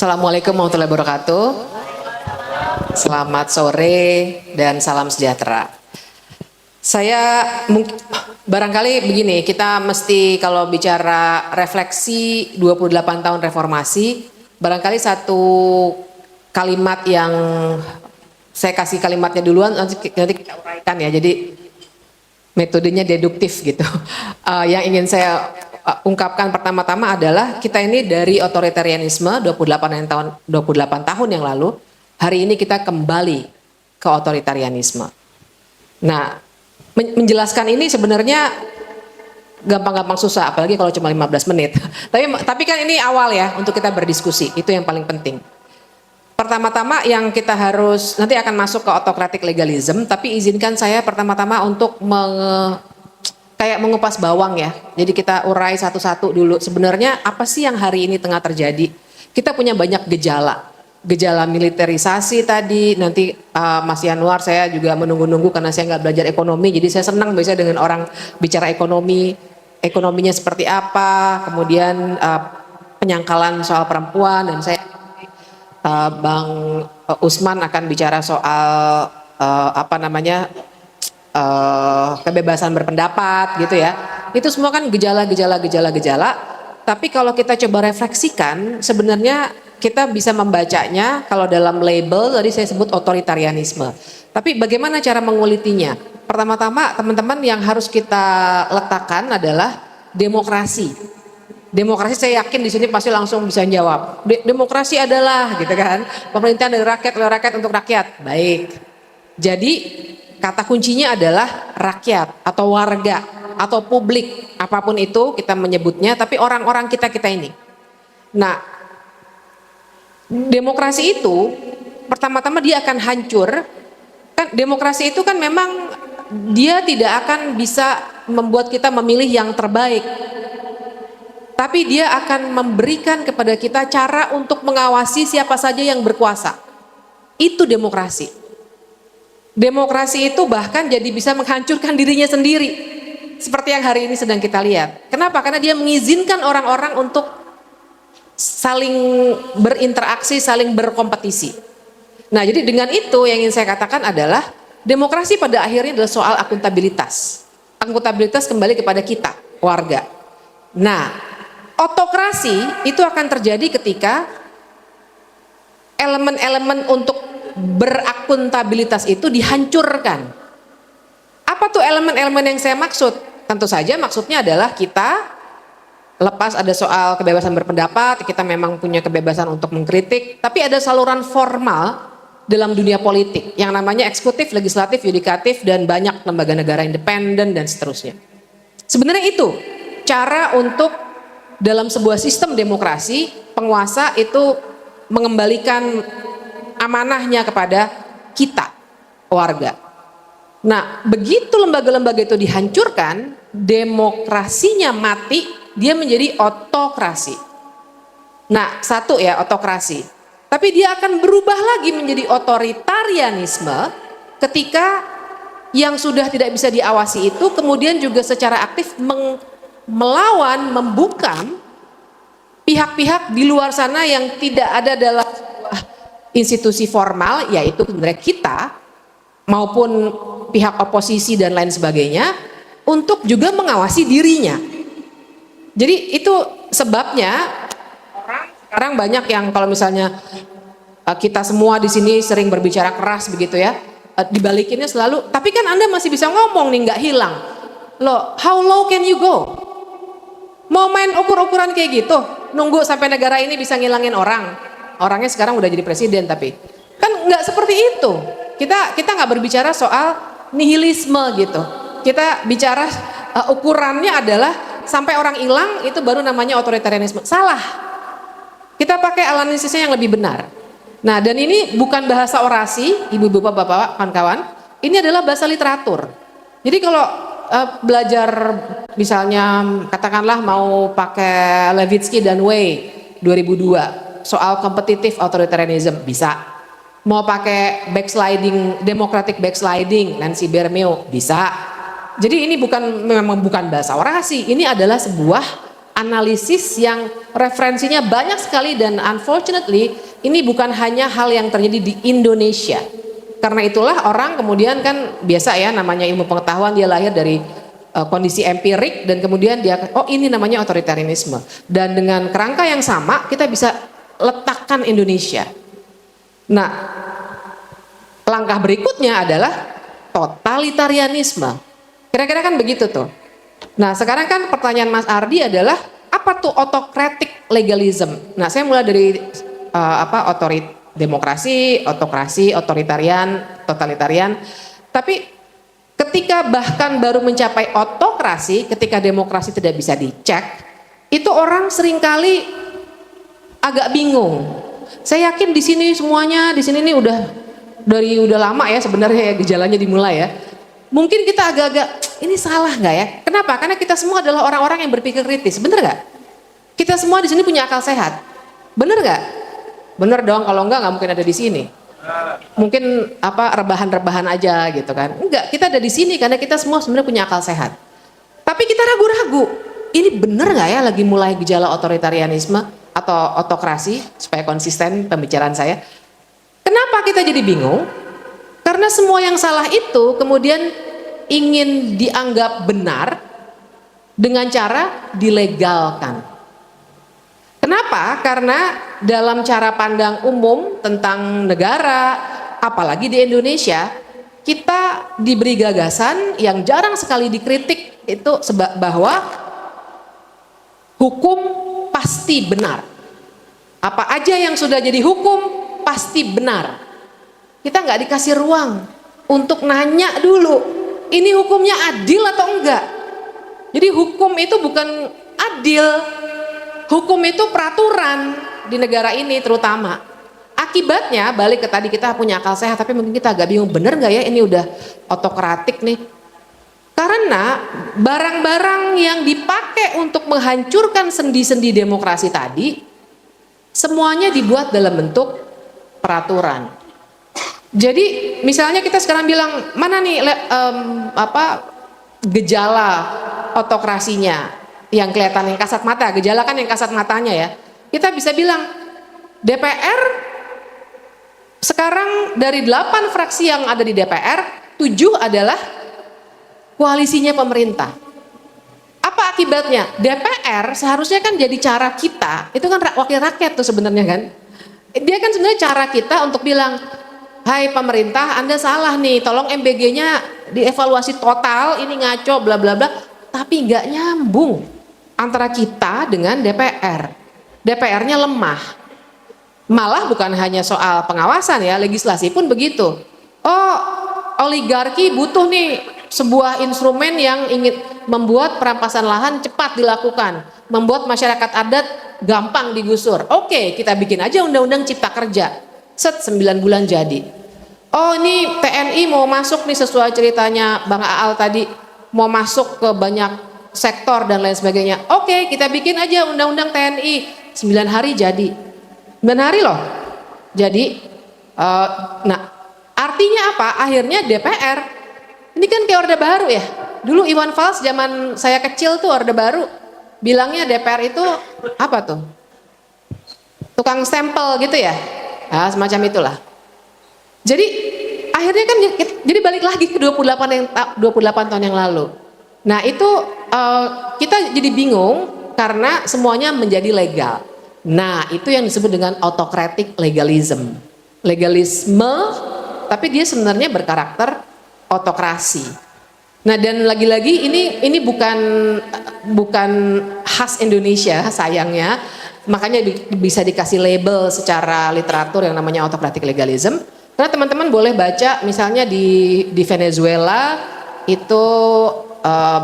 Assalamualaikum warahmatullahi wabarakatuh. Selamat sore dan salam sejahtera. Saya mungkin barangkali begini, kita mesti kalau bicara refleksi 28 tahun reformasi, barangkali satu kalimat yang saya kasih kalimatnya duluan, nanti kita uraikan ya. Jadi metodenya deduktif gitu. Yang ingin saya ungkapkan pertama-tama adalah kita ini dari otoritarianisme 28 tahun yang lalu, hari ini kita kembali ke otoritarianisme. Nah, menjelaskan ini sebenarnya gampang-gampang susah, apalagi kalau cuma 15 menit. Tapi kan ini awal ya untuk kita berdiskusi, itu yang paling penting. Pertama-tama yang kita harus, nanti akan masuk ke autocratic legalism, tapi izinkan saya pertama-tama untuk kayak mengupas bawang ya. Jadi kita urai satu-satu dulu. Sebenarnya apa sih yang hari ini tengah terjadi? Kita punya banyak gejala. Gejala militerisasi tadi, nanti Mas Yanuar saya juga menunggu-nunggu karena saya nggak belajar ekonomi. Jadi saya senang biasanya dengan orang bicara ekonomi. Ekonominya seperti apa, kemudian penyangkalan soal perempuan, dan saya Bang Usman akan bicara soal kebebasan berpendapat gitu ya. Itu semua kan gejala. Tapi kalau kita coba refleksikan, sebenarnya kita bisa membacanya kalau dalam label tadi saya sebut otoritarianisme. Tapi bagaimana cara mengulitinya? Pertama-tama teman-teman yang harus kita letakkan adalah demokrasi. Demokrasi saya yakin di sini pasti langsung bisa jawab. Demokrasi adalah gitu kan, pemerintahan dari rakyat oleh rakyat untuk rakyat. Baik. Jadi kata kuncinya adalah rakyat atau warga atau publik, apapun itu kita menyebutnya, tapi orang-orang kita ini. Nah, demokrasi itu pertama-tama dia akan hancur. Kan demokrasi itu kan memang dia tidak akan bisa membuat kita memilih yang terbaik. Tapi dia akan memberikan kepada kita cara untuk mengawasi siapa saja yang berkuasa. Itu demokrasi. Demokrasi itu bahkan jadi bisa menghancurkan dirinya sendiri. Seperti yang hari ini sedang kita lihat. Kenapa? Karena dia mengizinkan orang-orang untuk saling berinteraksi, saling berkompetisi. Nah, jadi dengan itu yang ingin saya katakan adalah demokrasi pada akhirnya adalah soal akuntabilitas. Akuntabilitas kembali kepada kita, warga. Nah, otokrasi itu akan terjadi ketika elemen-elemen untuk berakuntabilitas itu dihancurkan. Apa tuh elemen-elemen yang saya maksud? Tentu saja maksudnya adalah kita lepas ada soal kebebasan berpendapat, kita memang punya kebebasan untuk mengkritik, tapi ada saluran formal dalam dunia politik yang namanya eksekutif, legislatif, yudikatif, dan banyak lembaga negara independen dan seterusnya. Sebenarnya itu cara untuk dalam sebuah sistem demokrasi, penguasa itu mengembalikan amanahnya kepada kita, warga. Nah, begitu lembaga-lembaga itu dihancurkan, demokrasinya mati, dia menjadi otokrasi. Nah, satu ya otokrasi. Tapi dia akan berubah lagi menjadi otoritarianisme ketika yang sudah tidak bisa diawasi itu kemudian juga secara aktif melawan, membungkam pihak-pihak di luar sana yang tidak ada dalam sebuah institusi formal, yaitu sebenarnya kita maupun pihak oposisi dan lain sebagainya, untuk juga mengawasi dirinya. Jadi itu sebabnya orang sekarang banyak yang kalau misalnya kita semua di sini sering berbicara keras begitu ya, dibalikinnya selalu, tapi kan Anda masih bisa ngomong nih, nggak hilang. Loh, how low can you go? Mau main ukur-ukuran kayak gitu, nunggu sampai negara ini bisa ngilangin orang. Orangnya sekarang udah jadi presiden, tapi kan nggak seperti itu. Kita nggak berbicara soal nihilisme gitu. Kita bicara ukurannya adalah sampai orang hilang itu baru namanya otoritarianisme. Salah. Kita pakai analisisnya yang lebih benar. Nah, dan ini bukan bahasa orasi, ibu-ibu, bapak-bapak, kawan-kawan. Ini adalah bahasa literatur. Jadi kalau belajar misalnya katakanlah mau pakai Levitsky dan Way 2002 soal competitive authoritarianism bisa, mau pakai backsliding, democratic backsliding Nancy Bermeo bisa. Jadi ini memang bukan bahasa orasi, ini adalah sebuah analisis yang referensinya banyak sekali, dan unfortunately ini bukan hanya hal yang terjadi di Indonesia. Karena itulah orang kemudian kan biasa ya, namanya ilmu pengetahuan, dia lahir dari kondisi empirik, dan kemudian dia, oh ini namanya otoritarianisme, dan dengan kerangka yang sama kita bisa letakkan Indonesia. Nah, langkah berikutnya adalah totalitarianisme. Kira-kira kan begitu tuh. Nah, sekarang kan pertanyaan Mas Ardi adalah apa tuh autocratic legalism? Nah, saya mulai dari demokrasi, otokrasi, otoritarian, totalitarian. Tapi ketika bahkan baru mencapai otokrasi, ketika demokrasi tidak bisa dicek, itu orang seringkali agak bingung. Saya yakin di sini semuanya, di sini nih udah lama ya sebenarnya ya gejalanya dimulai ya. Mungkin kita agak-agak ini salah nggak ya? Kenapa? Karena kita semua adalah orang-orang yang berpikir kritis, bener nggak? Kita semua di sini punya akal sehat, bener nggak? Bener dong, kalau nggak mungkin ada di sini. Mungkin rebahan-rebahan aja gitu kan? Enggak, kita ada di sini karena kita semua sebenarnya punya akal sehat. Tapi kita ragu-ragu, ini bener nggak ya lagi mulai gejala otoritarianisme atau otokrasi, supaya konsisten pembicaraan saya. Kenapa kita jadi bingung? Karena semua yang salah itu kemudian ingin dianggap benar dengan cara dilegalkan. Kenapa? Karena dalam cara pandang umum tentang negara, apalagi di Indonesia, kita diberi gagasan yang jarang sekali dikritik, itu bahwa hukum pasti benar. Apa aja yang sudah jadi hukum pasti benar. Kita nggak dikasih ruang untuk nanya dulu, ini hukumnya adil atau enggak. Jadi hukum itu bukan adil, hukum itu peraturan di negara ini terutama. Akibatnya balik ke tadi, kita punya akal sehat tapi mungkin kita agak bingung, bener nggak ya ini udah otokratik nih. Karena barang-barang yang dipakai untuk menghancurkan sendi-sendi demokrasi tadi semuanya dibuat dalam bentuk peraturan. Jadi misalnya kita sekarang bilang mana nih gejala otokrasinya yang kelihatan, yang kasat mata, gejala kan yang kasat matanya ya. Kita bisa bilang DPR sekarang dari 8 fraksi yang ada di DPR, 7 adalah koalisinya pemerintah. Apa akibatnya? DPR seharusnya kan jadi cara kita, itu kan wakil rakyat tuh sebenarnya kan. Dia kan sebenarnya cara kita untuk bilang, hai pemerintah, Anda salah nih, tolong MBG-nya dievaluasi total, ini ngaco bla bla bla. Tapi nggak nyambung antara kita dengan DPR. DPR-nya lemah. Malah bukan hanya soal pengawasan ya, legislasi pun begitu. Oh, oligarki butuh nih sebuah instrumen yang ingin membuat perampasan lahan cepat dilakukan, membuat masyarakat adat gampang digusur. Oke, kita bikin aja undang-undang cipta kerja. 9 bulan jadi. Oh, ini TNI mau masuk nih sesuai ceritanya Bang Aal tadi, mau masuk ke banyak sektor dan lain sebagainya. Oke, kita bikin aja undang-undang TNI, 9 hari jadi. 9 hari loh. Jadi nah, artinya apa? Akhirnya DPR ini kan kayak Orde Baru ya. Dulu Iwan Fals zaman saya kecil tuh Orde Baru bilangnya DPR itu apa tuh? Tukang stempel gitu ya. Nah, semacam itulah. Jadi akhirnya kan jadi balik lagi ke 28 tahun yang lalu. Nah, itu kita jadi bingung karena semuanya menjadi legal. Nah, itu yang disebut dengan autocratic legalism. Legalisme tapi dia sebenarnya berkarakter autokrasi. Nah, dan lagi-lagi ini bukan khas Indonesia sayangnya. Makanya bisa dikasih label secara literatur yang namanya autocratic legalism. Karena teman-teman boleh baca misalnya di Venezuela itu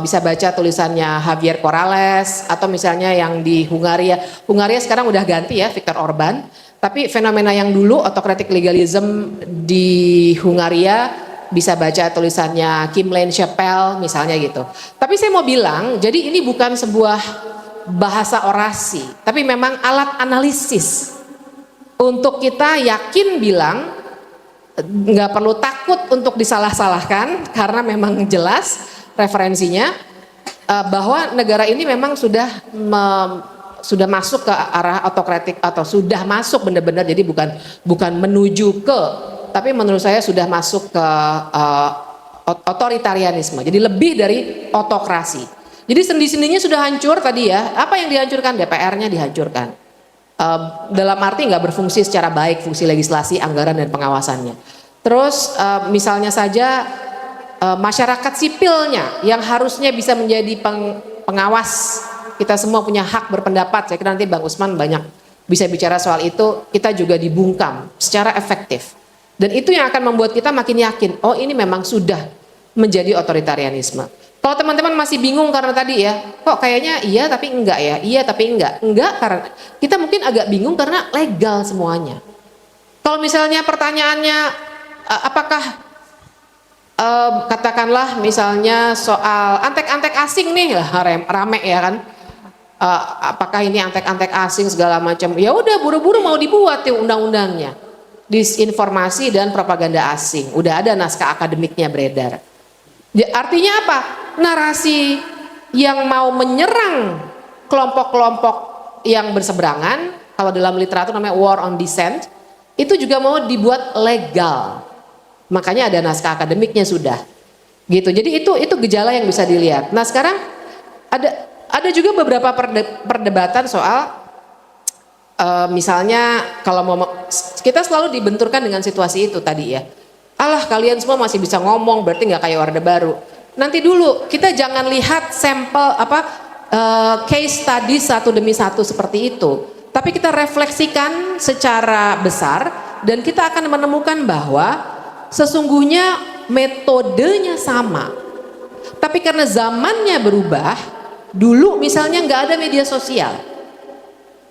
bisa baca tulisannya Javier Corrales, atau misalnya yang di Hungaria sekarang udah ganti ya, Viktor Orban. Tapi fenomena yang dulu autocratic legalism di Hungaria bisa baca tulisannya Kim-Lane Chappell misalnya gitu. Tapi saya mau bilang, jadi ini bukan sebuah bahasa orasi, tapi memang alat analisis untuk kita yakin bilang, nggak perlu takut untuk disalah-salahkan karena memang jelas referensinya. bahwa negara ini memang sudah masuk ke arah otokratik atau sudah masuk benar-benar, jadi bukan menuju ke, tapi menurut saya sudah masuk ke otoritarianisme, jadi lebih dari otokrasi. Jadi sendi-sendinya sudah hancur tadi ya. Apa yang dihancurkan? DPR-nya dihancurkan. Dalam arti nggak berfungsi secara baik, fungsi legislasi, anggaran dan pengawasannya. Terus misalnya saja masyarakat sipilnya yang harusnya bisa menjadi pengawas, kita semua punya hak berpendapat. Saya kira nanti Bang Usman banyak bisa bicara soal itu. Kita juga dibungkam secara efektif, dan itu yang akan membuat kita makin yakin, oh ini memang sudah menjadi otoritarianisme. Kalau teman-teman masih bingung karena tadi ya, kok kayaknya iya tapi enggak ya, iya tapi enggak karena kita mungkin agak bingung karena legal semuanya. Kalau misalnya pertanyaannya apakah katakanlah misalnya soal antek-antek asing nih, rame ya kan, apakah ini antek-antek asing segala macam, ya udah buru-buru mau dibuat tuh undang-undangnya, disinformasi dan propaganda asing, udah ada naskah akademiknya beredar. Artinya apa? Narasi yang mau menyerang kelompok-kelompok yang berseberangan, kalau dalam literatur namanya war on dissent, itu juga mau dibuat legal. Makanya ada naskah akademiknya sudah. Gitu. Jadi itu gejala yang bisa dilihat. Nah, sekarang ada juga beberapa perdebatan soal misalnya kalau mau, kita selalu dibenturkan dengan situasi itu tadi ya. Alah kalian semua masih bisa ngomong, berarti nggak kayak Orde Baru. Nanti dulu kita jangan lihat sampel case study satu demi satu seperti itu, tapi kita refleksikan secara besar dan kita akan menemukan bahwa sesungguhnya metodenya sama, tapi karena zamannya berubah. Dulu misalnya nggak ada media sosial,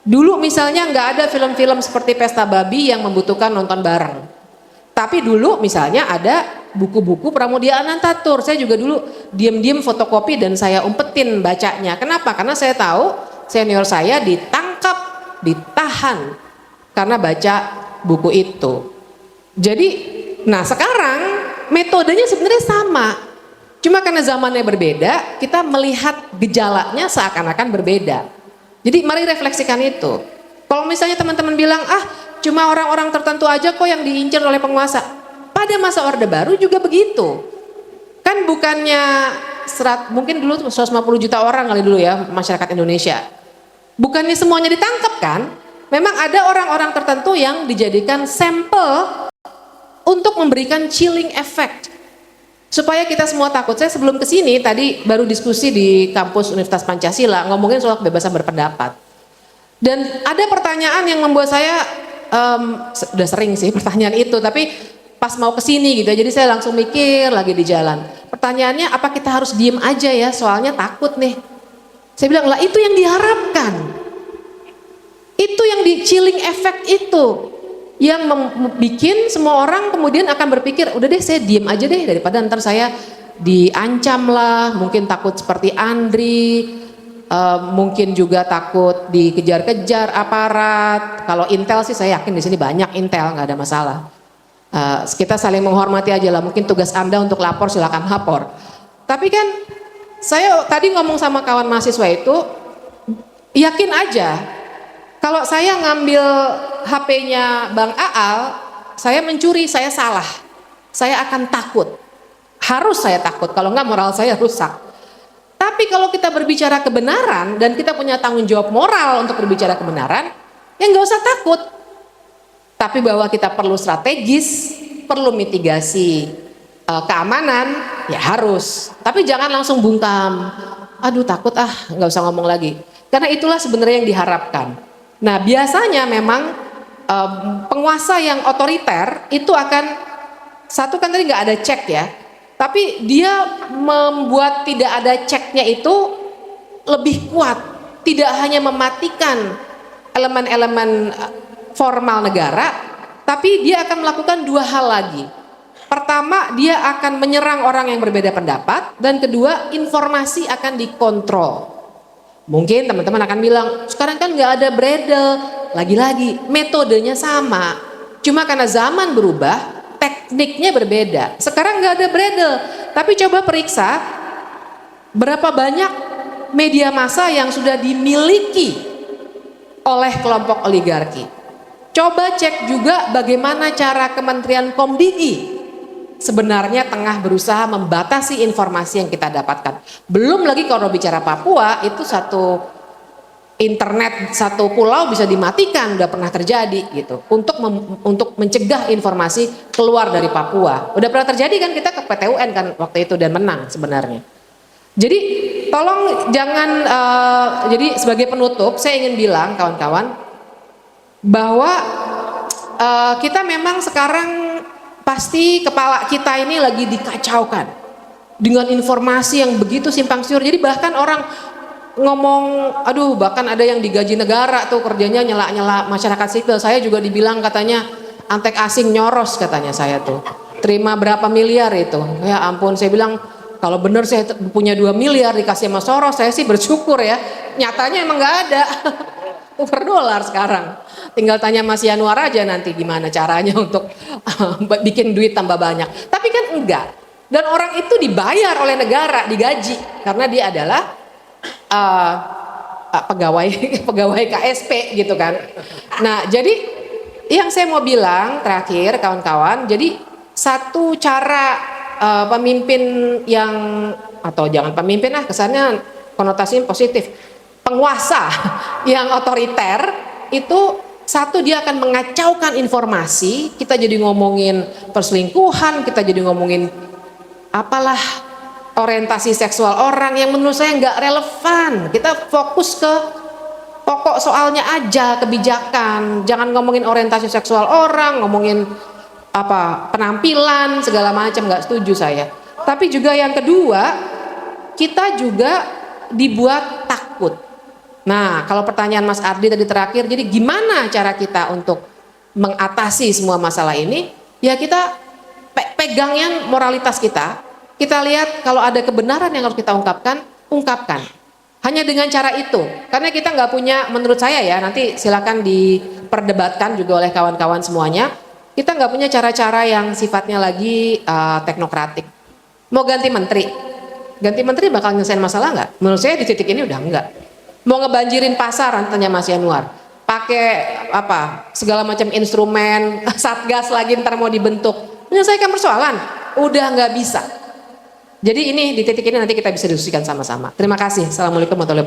dulu misalnya nggak ada film-film seperti Pesta Babi yang membutuhkan nonton bareng. Tapi dulu misalnya ada buku-buku Pramudia Anantatur. Saya juga dulu diam-diam fotokopi dan saya umpetin bacanya. Kenapa? Karena saya tahu senior saya ditangkap, ditahan karena baca buku itu. Jadi, nah sekarang metodenya sebenarnya sama. Cuma karena zamannya berbeda, kita melihat gejalanya seakan-akan berbeda. Jadi mari refleksikan itu. Kalau misalnya teman-teman bilang, cuma orang-orang tertentu aja kok yang diincar oleh penguasa. Pada masa Orde Baru juga begitu. Kan bukannya mungkin dulu 150 juta orang kali dulu ya masyarakat Indonesia. Bukannya semuanya ditangkap kan? Memang ada orang-orang tertentu yang dijadikan sampel untuk memberikan chilling effect. Supaya kita semua takut. Saya sebelum kesini tadi baru diskusi di kampus Universitas Pancasila ngomongin soal kebebasan berpendapat. Dan ada pertanyaan yang membuat saya udah sering sih pertanyaan itu, tapi pas mau kesini gitu, jadi saya langsung mikir lagi di jalan. Pertanyaannya, apa kita harus diem aja ya, soalnya takut nih. Saya bilang, lah itu yang diharapkan, itu yang di chilling effect itu, yang bikin semua orang kemudian akan berpikir, udah deh saya diem aja deh daripada ntar saya diancam lah, mungkin takut seperti Andri. Mungkin juga takut dikejar-kejar aparat. Kalau intel sih saya yakin di sini banyak intel, nggak ada masalah. Kita saling menghormati aja lah. Mungkin tugas Anda untuk lapor, silakan lapor. Tapi kan saya tadi ngomong sama kawan mahasiswa itu, yakin aja kalau saya ngambil HP-nya Bang Aal, saya mencuri, saya salah, saya akan takut. Harus saya takut, kalau nggak moral saya rusak. Tapi kalau kita berbicara kebenaran dan kita punya tanggung jawab moral untuk berbicara kebenaran, ya nggak usah takut. Tapi bahwa kita perlu strategis, perlu mitigasi keamanan, ya harus. Tapi jangan langsung bungkam. Aduh takut nggak usah ngomong lagi. Karena itulah sebenarnya yang diharapkan. Nah biasanya memang penguasa yang otoriter itu akan, satu kan tadi nggak ada cek ya. Tapi dia membuat tidak ada ceknya itu lebih kuat. Tidak hanya mematikan elemen-elemen formal negara, tapi dia akan melakukan dua hal lagi. Pertama, dia akan menyerang orang yang berbeda pendapat, dan kedua, informasi akan dikontrol. Mungkin teman-teman akan bilang, sekarang kan nggak ada bredel. Lagi-lagi, metodenya sama. Cuma karena zaman berubah, tekniknya berbeda. Sekarang nggak ada bredel, tapi coba periksa berapa banyak media massa yang sudah dimiliki oleh kelompok oligarki. Coba cek juga bagaimana cara Kementerian Komdigi sebenarnya tengah berusaha membatasi informasi yang kita dapatkan. Belum lagi kalau bicara Papua, itu satu internet satu pulau bisa dimatikan, udah pernah terjadi gitu. Untuk mencegah informasi keluar dari Papua. Udah pernah terjadi kan, kita ke PT UN kan waktu itu dan menang sebenarnya. Jadi tolong jangan jadi sebagai penutup saya ingin bilang kawan-kawan bahwa kita memang sekarang pasti kepala kita ini lagi dikacaukan dengan informasi yang begitu simpang siur. Jadi bahkan orang ngomong, aduh bahkan ada yang digaji negara tuh kerjanya nyela-nyela masyarakat sipil. Saya juga dibilang katanya antek asing nyoros katanya saya tuh. Terima berapa miliar itu. Ya ampun, saya bilang kalau benar saya punya 2 miliar dikasih sama Soros, saya sih bersyukur ya. Nyatanya emang nggak ada. Per dolar sekarang. Tinggal tanya Mas Yanuar aja nanti gimana caranya untuk bikin duit tambah banyak. Tapi kan enggak. Dan orang itu dibayar oleh negara, digaji karena dia adalah pegawai KSP gitu kan. Nah, jadi yang saya mau bilang terakhir kawan-kawan, jadi satu cara pemimpin yang, atau jangan pemimpin lah kesannya konotasinya positif, penguasa yang otoriter itu satu, dia akan mengacaukan informasi. Kita jadi ngomongin perselingkuhan, kita jadi ngomongin apalah orientasi seksual orang yang menurut saya nggak relevan. Kita fokus ke pokok soalnya aja, kebijakan. Jangan ngomongin orientasi seksual orang, ngomongin apa penampilan segala macam, nggak setuju saya. Tapi juga yang kedua, kita juga dibuat takut. Nah, kalau pertanyaan Mas Ardi tadi terakhir, jadi gimana cara kita untuk mengatasi semua masalah ini? Ya kita pegangnya moralitas kita. Kita lihat kalau ada kebenaran yang harus kita ungkapkan, ungkapkan. Hanya dengan cara itu. Karena kita nggak punya, menurut saya ya, nanti silakan diperdebatkan juga oleh kawan-kawan semuanya. Kita nggak punya cara-cara yang sifatnya lagi teknokratik. Mau ganti menteri bakal nyelesain masalah nggak? Menurut saya di titik ini udah enggak. Mau ngebanjirin pasar, tanya Mas Yanuar, pakai apa segala macam instrumen, satgas lagi ntar mau dibentuk, menyelesaikan persoalan, udah nggak bisa. Jadi ini di titik ini nanti kita bisa diskusikan sama-sama. Terima kasih. Assalamualaikum warahmatullahi wabarakatuh.